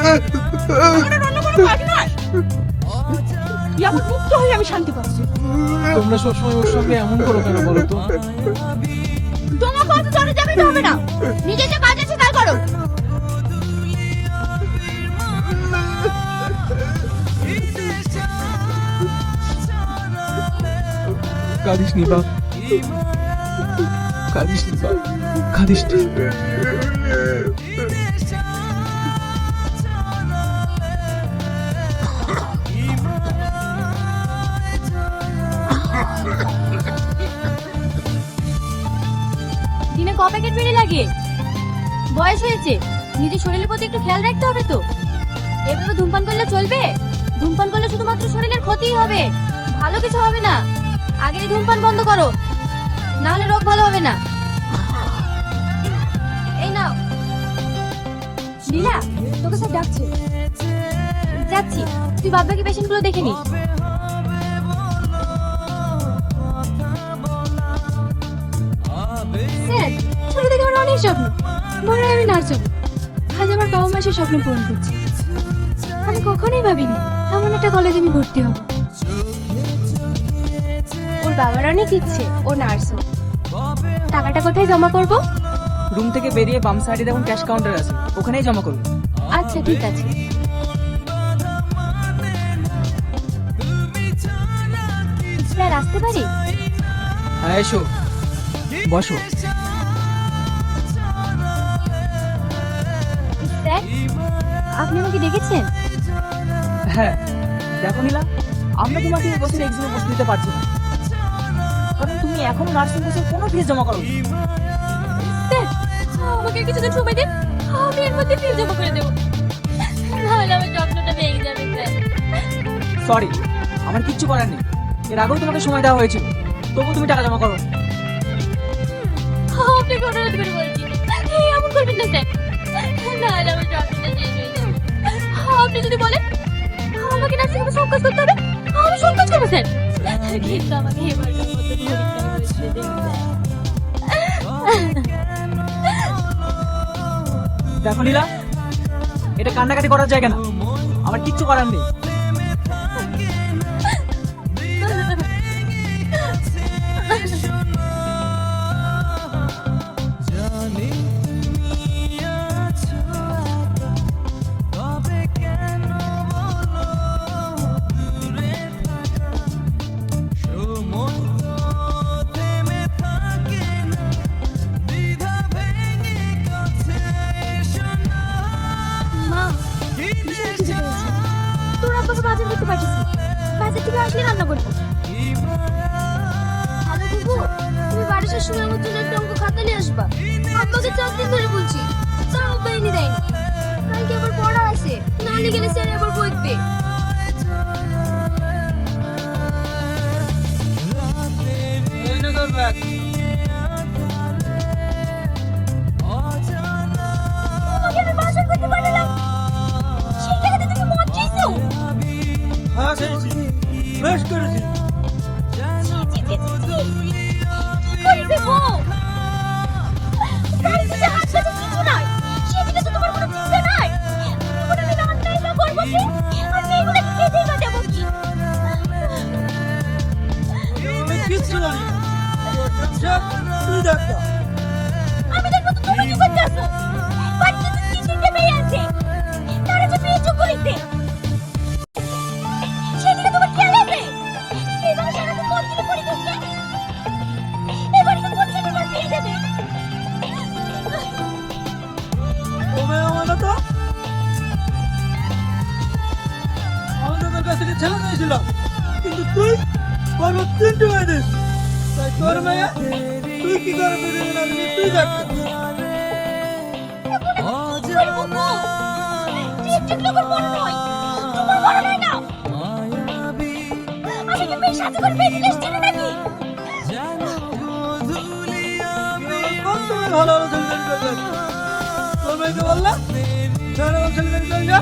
আমার অন্য কোনো কাজ নাই। এমন মুক্ত হয়ে আমি শান্তি পাচ্ছি। তোমরা সবসময় ওর সঙ্গে এমন করো কেন বলো তো? তোমাকে অত চলে যাবে তো হবে না, নিজে যে কাজ আছে তাই করো। কাঁদিস নি বাপ, কাঁদিস নি বাপ, কাঁদিস নি। দিনে ক প্যাকেট বেড়ে লাগে? বয়স হয়েছে, নিজের শরীরের প্রতি একটু খেয়াল রাখতে হবে তো। এভাবে ধূমপান করলে চলবে? ধূমপান করলে শুধুমাত্র শরীরের ক্ষতিই হবে, ভালো কিছু হবে না। আগে এই ধূমপান বন্ধ করো, না হলে রোগ ভালো হবে না। এই নাও। লীলা, তোকে স্যার ডাকছে। যাচ্ছি, তুই বাদ বাকি পেশেন্টগুলো দেখে নিস। স্যার, ছোট থেকে আমার অনেক স্বপ্ন, বড় হয়ে আমি নার্স হব। আজ আমার বাবা মা সে স্বপ্ন পূরণ করছে। আমি কখনোই ভাবিনি এমন একটা কলেজে আমি ভর্তি হব। ওর বাবার অনেক ইচ্ছে ও নার্স হোক। টাকাটা কোথায় জমা করব? রুম থেকে বেরিয়ে বাম সাইডে দেখুন ক্যাশ কাউন্টার আছে, ওখানেই জমা করুন। আচ্ছা ঠিক আছে। স্যার আসতে পারি? হ্যাঁ এসো, বসো। স্যার, আপনি আমাকে ডেকেছেন? হ্যাঁ দেখো নীলা, আমরা তোমাকে এই বছর এক্সামে বসতে দিতে পারছি না, কারণ তুমি এখনো নার্সিং কোর্সের কোনো ফিস জমা করো। স্যার, আমাকে কিছুদিন সময় দিন, আমি এর মধ্যে ফিস জমা করে দেবো, নাহলে আমার স্বপ্নটা ভেঙে যাবে। স্যার সরি, আমার কিচ্ছু করার নেই। এর আগেও তোমাকে সময় দেওয়া হয়েছিল, তবু তুমি টাকা জমা করো। আপনাকে অনুরোধ করে বলছি, এমন করবেন না স্যার, নাহলে আমার স্বপ্নটা শেষ হয়ে যাবে। আপনি যদি বলেন আমাকে নার্সিং হোমে সব কাজ করতে হবে, আমি সব কাজ করবো স্যার, কিন্তু আমাকে এবার মতো পরীক্ষা বসতে দিন স্যার। দেখো নীলা, এটা কান্নাকাটি করার জায়গা না, আমার কিচ্ছু করার নেই। মা, ভীষণ খিদে পেয়েছে। তোর আব্বাকে বাজার করতে পারছিস না, বাজার থেকে আসলে রান্না করবো। হ্যালো বুবু, তুমি বাড়ি আসার সময় আমার জন্য একটা অঙ্ক খাতা নিয়ে আসবা। আব্বাকে 4 দিন ধরে বলছি, তাও আব্বা এনে দেয়নি। কালকে আবার পড়া আছে, না নিয়ে গেলে স্যার আবার বকবে। তোমাকে আমি বাজার করতে পারলাম, সেই টাকাতে তুমি মদ খেয়েছো? হ্যাঁ খেয়েছি, বেশ করেছি। ছি, ছি, ছি, ছি, ছি। কি করিস গো? গাড়িতে যে হাত কাছে কিছু নাই, সেদিকে তো তোমার কোনো চিন্তা নাই। আমি মনে হয় অন্যায় না করবো কি? আর মেয়েগুলোকে খেতেই বা দেবো কি? আমি কিচ্ছু জানি না, তুই দেখ না। আমি দেখবো তো তুমি কি করতে আসো? বাড়িতে তো 3 মেয়ে আছে, তারা যে বিয়ে যোগ্য হইছে, সেদিকে তোমার খেয়াল আছে? এবার সারাদিন মন দিয়ে পড়ে থাকছে, এবার তো কোন ছেলে বাদ দিয়ে যাবে? তবে আমার তো আমাদের কাছ থেকে ছেলে নিয়েছিলাম, কিন্তু তুই বারবার 3টে মেয়ে দিস, তাই তোর মেয়ে তুই কি করে বেরিয়ে না দিবি তুই দেখ। ওরে বুবু, টিকটিক লোকের বড় নয়, তোমার বড় নয় না? আমি কি মেয়ে সাথে করে বেরিয়ে এসেছি নাকি? কোন তুমি ভালো ভালো ছেলে বেরিয়ে করবে? তোর মেয়েকে বললাম ছেলে ছেলে বেরিয়ে করে যা,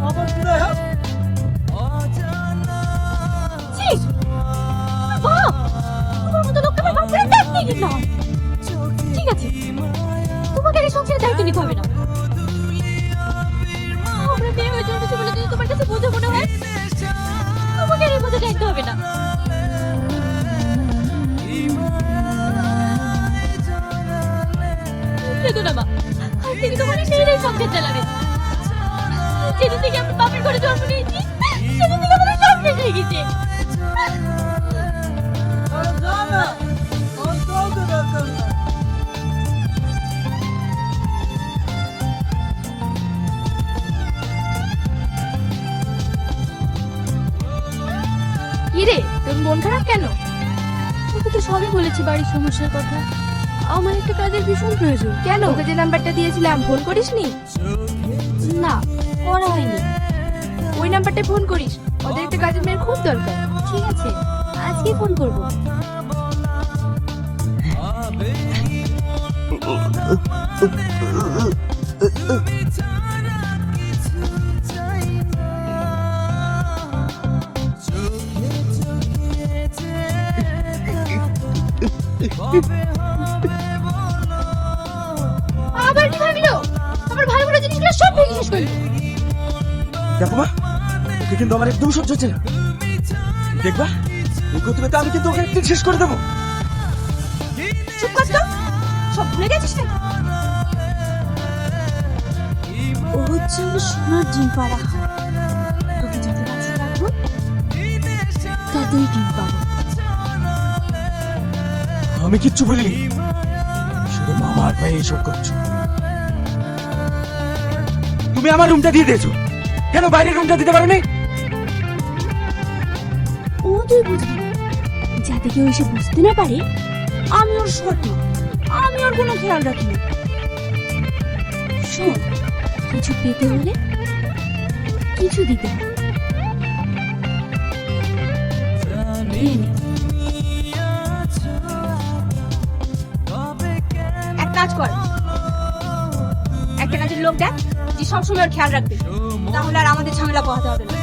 আবার তুই হ্যাঁ ছি, বাপ, তোমার মতো লোককে আমার বাচ্চারা দেখতেই ঘৃণা হয়। ঠিক আছে, তোমাকে এই সংসারে দায়িত্ব নিতে হবে না। কি রে, তোর মন খারাপ কেন? ওকে তো সবই বলেছি, বাড়ির সমস্যার কথা। আমার একটা কাজের ভীষণ প্রয়োজন। কেন, ওকে যে নাম্বারটা দিয়েছিলাম ফোন করিসনি? না, করা হয়নি। ওই নাম্বারটায় ফোন করিস, ওদের একটা কাজের মেয়ের খুব দরকার। ঠিক আছে, আজকেই ফোন করবো। আবার কি ভাবলো? আবার ভালো ভালো জিনিসগুলো সব ভেঙে শেষ করলো। দেখো মা, ওকে কিন্তু আমার একদম সহ্য হচ্ছে না। দেখবা এই গতিতে আমি কিন্তু ওকে একদিন শেষ করে দেবো। চুপ কর তো, সব ভুলে গেছিস না? ও হচ্ছে আমার সোনার ডিম পাড়া। তোকে যত বাঁচিয়ে রাখবো ততই ডিম পাবো। আমি কিচ্ছু বলিনি, শুধু মামার পায়ে এসব করছো। তুমি আমার রুমটা দিয়ে দিয়েছো, কেন বাইরের রুমটা দিতে পারো না? ও তুই বুঝবি যাতে কেউ এসে বুঝতে না পারে আমি ওর শর্ত, আমি ওর কোনো খেয়াল রাখি না। শোন, কিছু পেতে হলে কিছু দিতে হবে। খেয়ে নে। এক কাজ কর, একটা কাজের লোক দেখ যে সবসময় ওর খেয়াল রাখবে, তাহলে আর আমাদের ঝামেলা পোহাতে হবে না।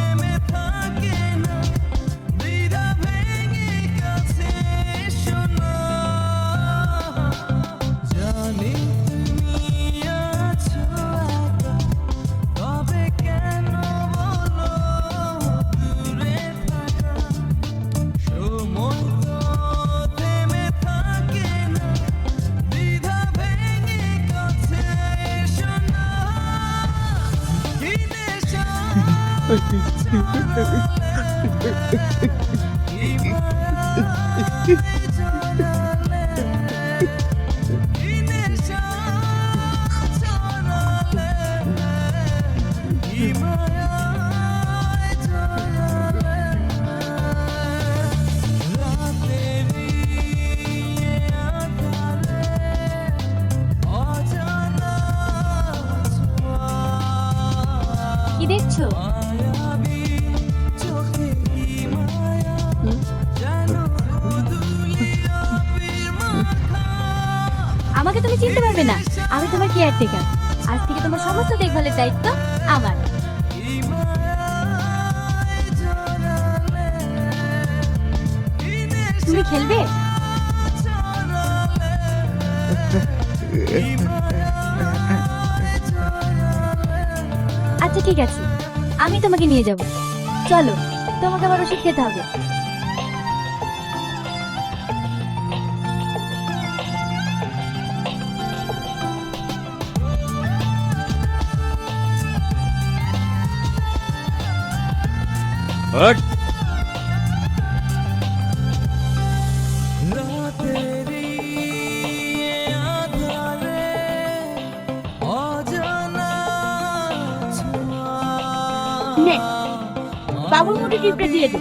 কি দেখছো? আমাকে তুমি চিনতে পারবে না, আমি তোমার কেয়ারটেকার। আজ থেকে তোমার সমস্ত দেখভালের দায়িত্ব আমার। তুমি খেলবে? আচ্ছা ঠিক আছে, আমি তোমাকে নিয়ে যাব। চলো, তোমাকে আবার ওষুধ খেতে হবে। নে, বাবুর মুখে টিপটা দিয়ে দে।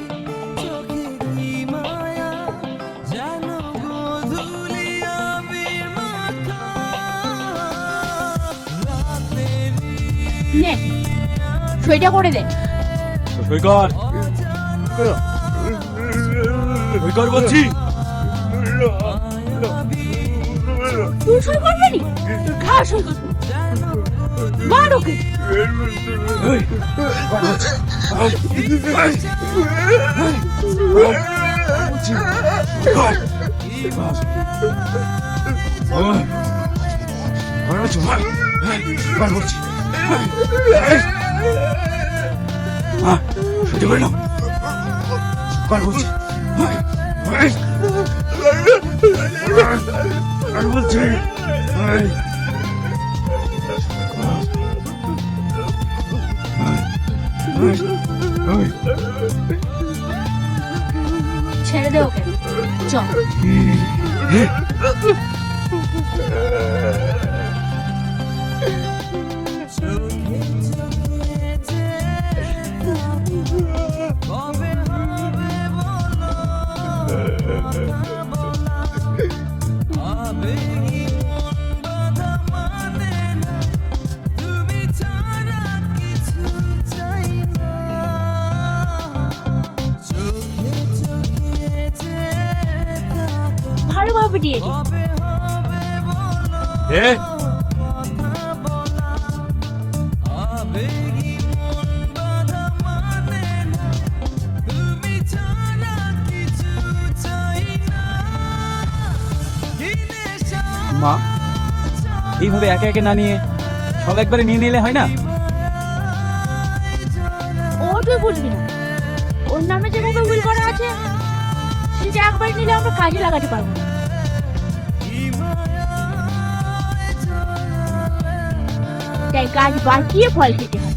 নে, সইটা করে দে। সৈকত, সৈকত বলছি। তুই সই করবি নি? খা সই করবি। মার ওকে। ছেড়ে দে ওকে, চল। ভালোভাবে দিয়ে দিই। এ মা, এইভাবে একে একে না নিয়ে সব একবারে নিয়ে নিলে হয় না? ও তুই বুঝবি না, ওর নামে যেভাবে উইল করা আছে সেটা একবার নিলে আমরা কাজে লাগাতে পারবো না। তাই কাজ বাঁচিয়ে ফল খেতে হয়।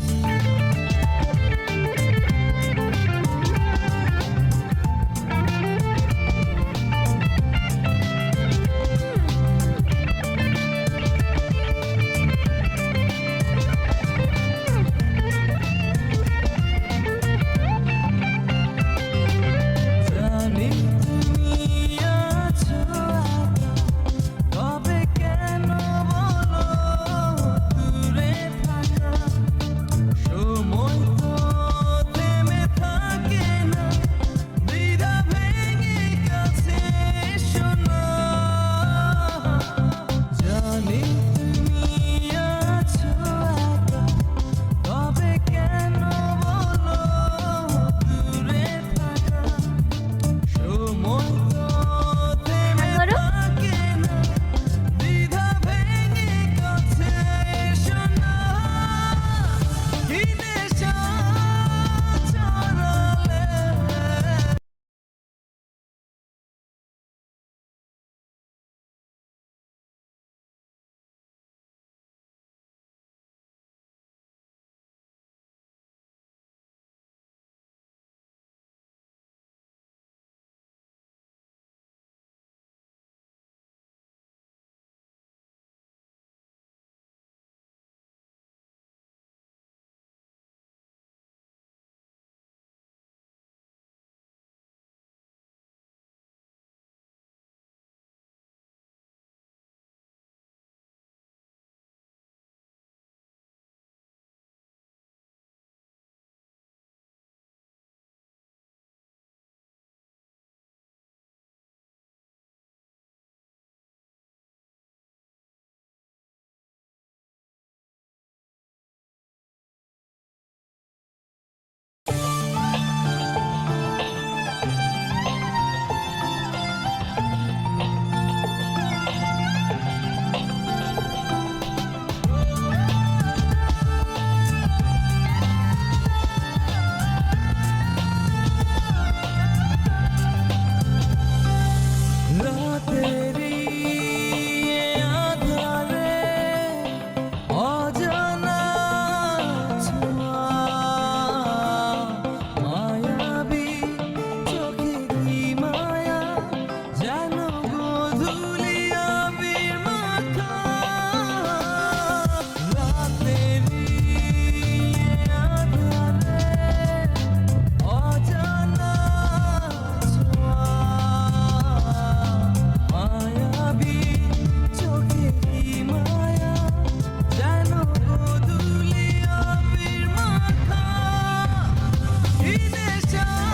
Inês